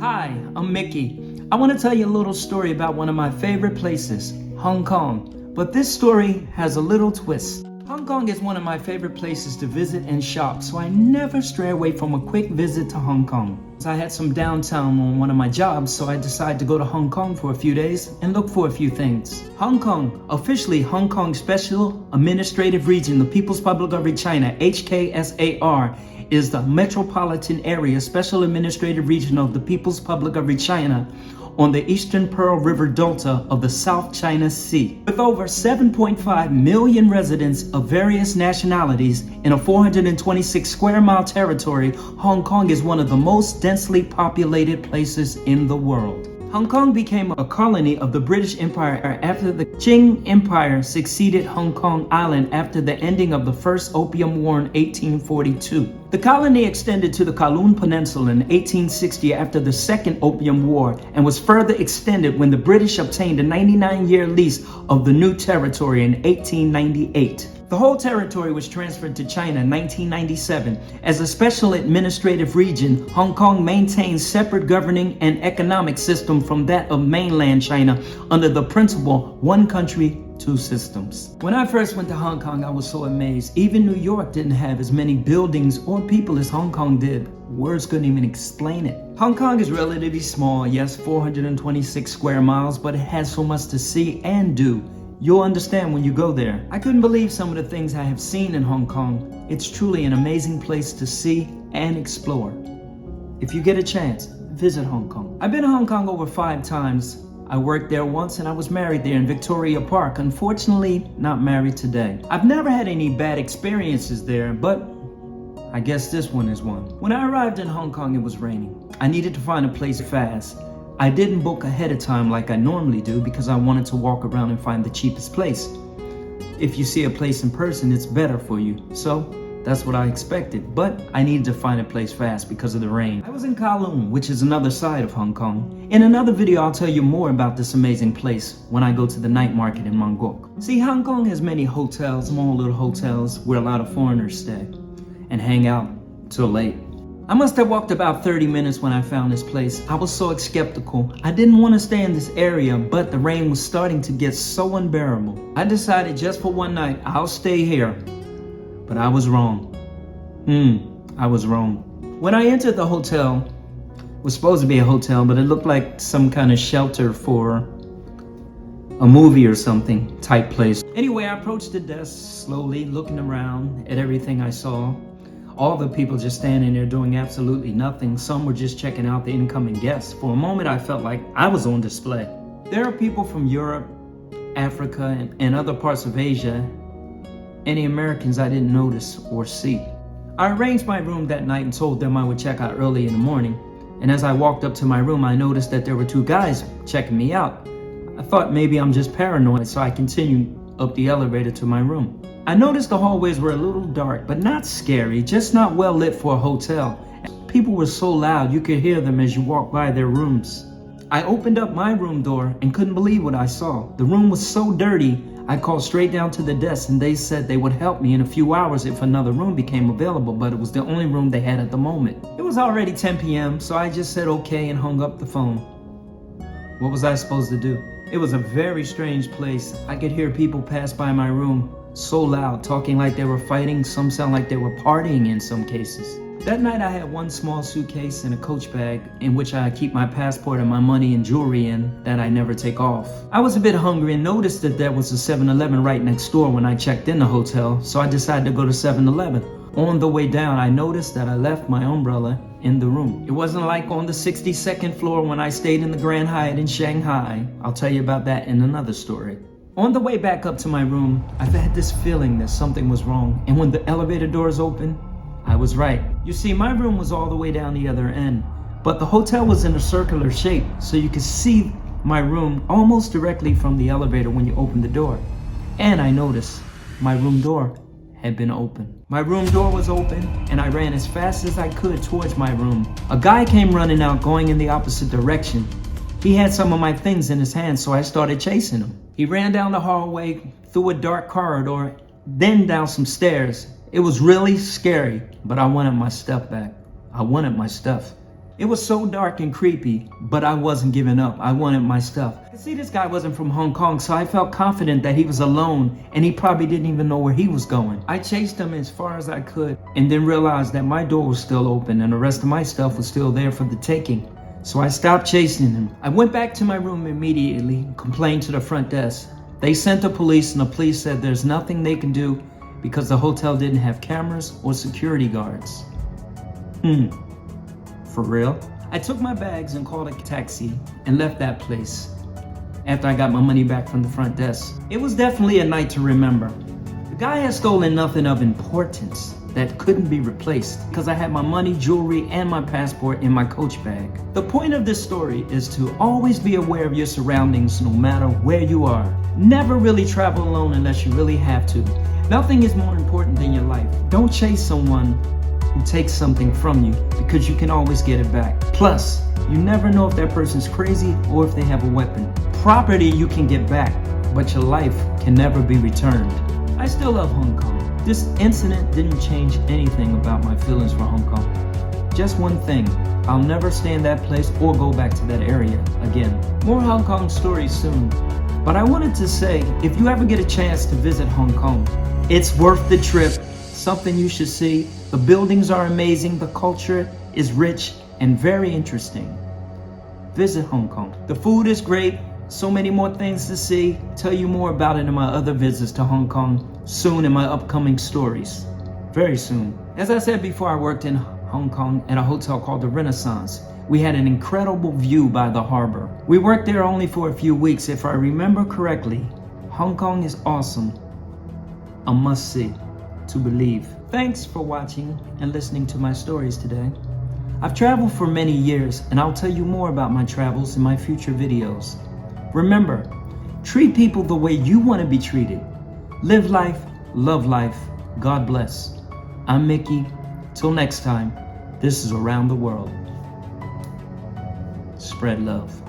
Hi, I'm Mickey. I want to tell you a little story about one of my favorite places, Hong Kong. But this story has a little twist. Hong Kong is one of my favorite places to visit and shop, so I never stray away from a quick visit to Hong Kong. I had some downtime on one of my jobs, so I decided to go to Hong Kong for a few days and look for a few things. Hong Kong, officially Hong Kong Special Administrative Region, the People's Republic of China, HKSAR, is the metropolitan area special administrative region of the People's Republic of China on the eastern Pearl River Delta of the South China Sea. With over 7.5 million residents of various nationalities in a 426 square mile territory, Hong Kong is one of the most densely populated places in the world. Hong Kong became a colony of the British Empire after the Qing Empire succeeded Hong Kong Island after the ending of the First Opium War in 1842. The colony extended to the Kowloon Peninsula in 1860 after the Second Opium War and was further extended when the British obtained a 99-year lease of the new territory in 1898. The whole territory was transferred to China in 1997. As a special administrative region, Hong Kong maintains separate governing and economic system from that of mainland China under the principle one country, two systems. When I first went to Hong Kong, I was so amazed. Even New York didn't have as many buildings or people as Hong Kong did. Words couldn't even explain it. Hong Kong is relatively small, yes, 426 square miles, but it has so much to see and do. You'll understand when you go there. I couldn't believe some of the things I have seen in Hong Kong. It's truly an amazing place to see and explore. If you get a chance, visit Hong Kong. I've been to Hong Kong over 5 times. I worked there once and I was married there in Victoria Park. Unfortunately, not married today. I've never had any bad experiences there, but I guess this one is one. When I arrived in Hong Kong, it was raining. I needed to find a place fast. I didn't book ahead of time like I normally do because I wanted to walk around and find the cheapest place. If you see a place in person, it's better for you. So that's what I expected, but I needed to find a place fast because of the rain. I was in Kowloon, which is another side of Hong Kong. In another video, I'll tell you more about this amazing place when I go to the night market in Mong Kok. See, Hong Kong has many hotels, small little hotels where a lot of foreigners stay and hang out till late. I must have walked about 30 minutes when I found this place. I was so skeptical. I didn't want to stay in this area, but the rain was starting to get so unbearable. I decided just for one night, I'll stay here. But I was wrong. I was wrong. When I entered the hotel, it was supposed to be a hotel, but it looked like some kind of shelter for a movie or something type place. Anyway, I approached the desk slowly, looking around at everything I saw. All the people just standing there doing absolutely nothing. Some were just checking out the incoming guests. For a moment, I felt like I was on display. There are people from Europe, Africa, and other parts of Asia. Any Americans I didn't notice or see. I arranged my room that night and told them I would check out early in the morning. And as I walked up to my room, I noticed that there were 2 guys checking me out. I thought maybe I'm just paranoid, so I continued up the elevator to my room. I noticed the hallways were a little dark, but not scary, just not well lit for a hotel. People were so loud you could hear them as you walked by their rooms. I opened up my room door and couldn't believe what I saw. The room was so dirty, I called straight down to the desk and they said they would help me in a few hours if another room became available, but it was the only room they had at the moment. It was already 10 p.m., so I just said okay and hung up the phone. What was I supposed to do? It was a very strange place. I could hear people pass by my room so loud, talking like they were fighting. Some sound like they were partying in some cases. That night I had one small suitcase and a coach bag in which I keep my passport and my money and jewelry in that I never take off. I was a bit hungry and noticed that there was a 7-Eleven right next door when I checked in the hotel, so I decided to go to 7-Eleven. On the way down, I noticed that I left my umbrella in the room. It wasn't like on the 62nd floor when I stayed in the Grand Hyatt in Shanghai. I'll tell you about that in another story. On the way back up to my room, I've had this feeling that something was wrong, and when the elevator doors opened, I was right. You see, my room was all the way down the other end, but the hotel was in a circular shape, so you could see my room almost directly from the elevator when you opened the door. And I noticed my room door had been open. My room door was open, and I ran as fast as I could towards my room. A guy came running out, going in the opposite direction. He had some of my things in his hand, so I started chasing him. He ran down the hallway, through a dark corridor, then down some stairs. It was really scary, but I wanted my stuff back. I wanted my stuff. It was so dark and creepy, but I wasn't giving up. I wanted my stuff. See, this guy wasn't from Hong Kong, so I felt confident that he was alone and he probably didn't even know where he was going. I chased him as far as I could and then realized that my door was still open and the rest of my stuff was still there for the taking. So I stopped chasing him. I went back to my room immediately, complained to the front desk. They sent the police and the police said there's nothing they can do because the hotel didn't have cameras or security guards. For real? I took my bags and called a taxi and left that place after I got my money back from the front desk. It was definitely a night to remember. The guy had stolen nothing of importance that couldn't be replaced because I had my money, jewelry, and my passport in my coach bag. The point of this story is to always be aware of your surroundings no matter where you are. Never really travel alone unless you really have to. Nothing is more important than your life. Don't chase someone who takes something from you because you can always get it back. Plus, you never know if that person's crazy or if they have a weapon. Property you can get back, but your life can never be returned. I still love Hong Kong. This incident didn't change anything about my feelings for Hong Kong. Just one thing, I'll never stay in that place or go back to that area again. More Hong Kong stories soon. But I wanted to say, if you ever get a chance to visit Hong Kong, it's worth the trip. Something you should see. The buildings are amazing, the culture is rich and very interesting. Visit Hong Kong. The food is great, so many more things to see. Tell you more about it in my other visits to Hong Kong soon in my upcoming stories. Very soon. As I said before, I worked in Hong Kong at a hotel called the Renaissance. We had an incredible view by the harbor. We worked there only for a few weeks. If I remember correctly, Hong Kong is awesome. A must-see. To believe. Thanks for watching and listening to my stories today. I've traveled for many years and I'll tell you more about my travels in my future videos. Remember, treat people the way you want to be treated. Live life, love life. God bless. I'm Mickey. Till next time, this is Around the World. Spread love.